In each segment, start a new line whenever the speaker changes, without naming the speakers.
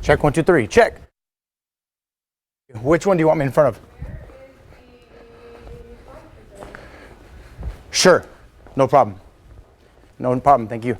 Check 1, 2, 3. Check. Which one do you want me in front of? Sure. No problem. No problem. Thank you.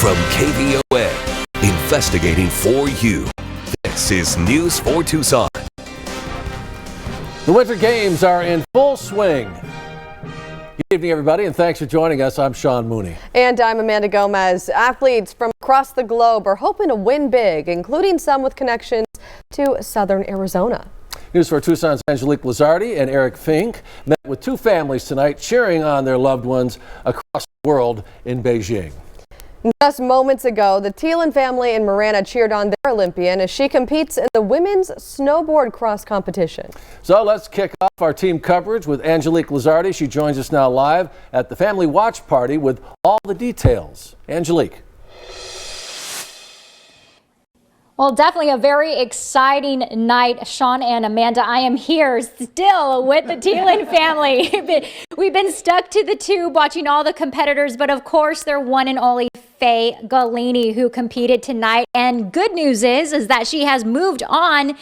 From KVOA, investigating for you. This is News 4 Tucson.
The Winter Games are in full swing. Good evening, everybody, and thanks for joining us. I'm Sean Mooney.
And I'm Amanda Gomez. Athletes from across the globe are hoping to win big, including some with connections to southern Arizona. News 4 Tucson's Angelique Lizardi and Eric Fink met with two families tonight cheering on their loved ones across the world in Beijing. Just moments ago, the Thielen family in Marana cheered on their Olympian as she competes in the women's snowboard cross competition. So let's kick off our team coverage with Angelique Lizardi. She joins us now live at the family watch party with all the details. Angelique.
Well, definitely a very exciting night, Sean and Amanda. I am here still with the Thielen family. We've been stuck to the tube watching all the competitors, but of course, their one and only Faye Galini, who competed tonight. And good news is that she has moved on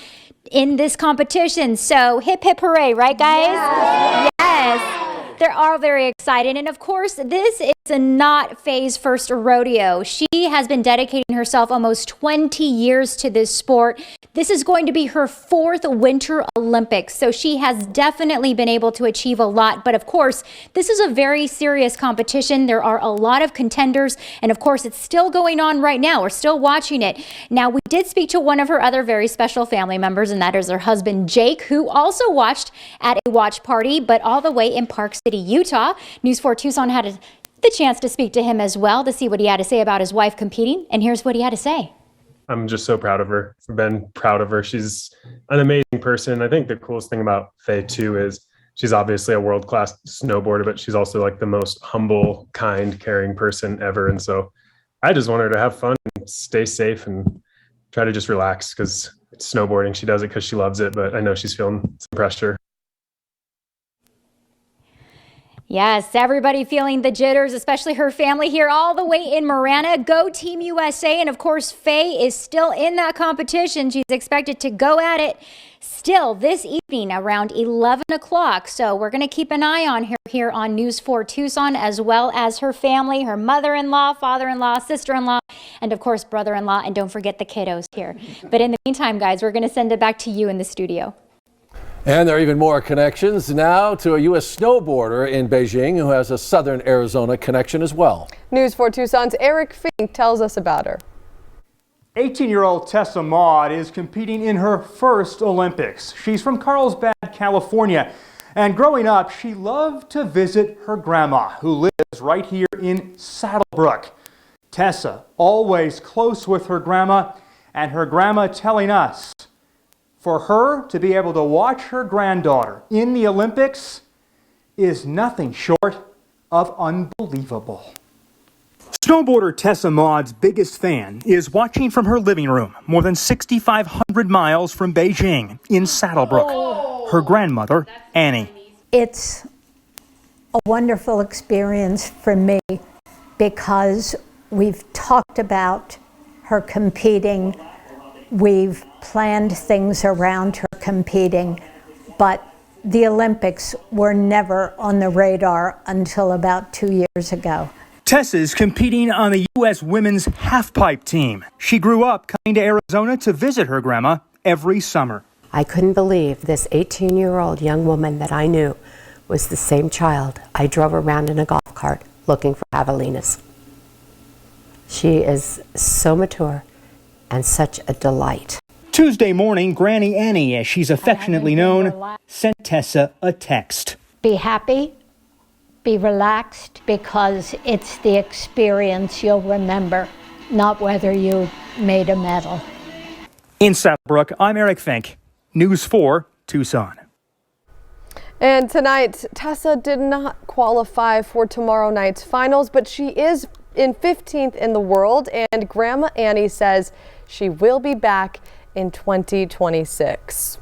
in this competition. So hip, hip, hooray, right, guys? Yes. They're all very excited. And of course, this is not Faye's first rodeo. She has been dedicating herself almost 20 years to this sport. This is going to be her fourth Winter Olympics. So she has definitely been able to achieve a lot. But of course, this is a very serious competition. There are a lot of contenders. And of course, it's still going on right now. We're still watching it. Now, we did speak to one of her other very special family members, and that is her husband, Jake, who also watched at a watch party, but all the way in Park City, Utah. News 4 Tucson had the chance to speak to him as well to see what he had to say about his wife competing. And here's what he had to say.
I'm just so proud of her. I've been proud of her. She's an amazing person. I think the coolest thing about Faye too is she's obviously a world-class snowboarder, but she's also like the most humble, kind, caring person ever. And so I just want her to have fun and stay safe and try to just relax, because it's snowboarding. She does it because she loves it, but I know she's feeling some pressure.
Yes, everybody feeling the jitters, especially her family here all the way in Marana. Go Team USA. And of course, Faye is still in that competition. She's expected to go at it still this evening around 11 o'clock. So we're going to keep an eye on her here on News 4 Tucson, as well as her family, her mother-in-law, father-in-law, sister-in-law, and of course, brother-in-law. And don't forget the kiddos here. But in the meantime, guys, we're going to send it back to you in the studio.
And there are even more connections now to a U.S. snowboarder in Beijing who has a southern Arizona connection as well. News 4 Tucson's Eric Fink tells us about her.
18-year-old Tessa Maud is competing in her first Olympics. She's from Carlsbad, California. And growing up, she loved to visit her grandma, who lives right here in Saddlebrook. Tessa, always close with her grandma, and her grandma telling us, for her to be able to watch her granddaughter in the Olympics is nothing short of unbelievable. Snowboarder Tessa Maud's biggest fan is watching from her living room, more than 6,500 miles from Beijing in Saddlebrook. Her grandmother, Annie.
It's a wonderful experience for me because we've talked about her competing. We've planned things around her competing, but the Olympics were never on the radar until about 2 years ago.
Tessa's competing on the U.S. women's halfpipe team. She grew up coming to Arizona to visit her grandma every summer.
I couldn't believe this 18-year-old young woman that I knew was the same child I drove around in a golf cart looking for javelinas. She is so mature and such a delight.
Tuesday morning, Granny Annie, as she's affectionately known, sent Tessa a text.
Be happy, be relaxed, because it's the experience you'll remember, not whether you made a medal.
In Saddlebrook, I'm Eric Fink, News 4 Tucson.
And tonight, Tessa did not qualify for tomorrow night's finals, but she is in 15th in the world, and Grandma Annie says she will be back in 2026.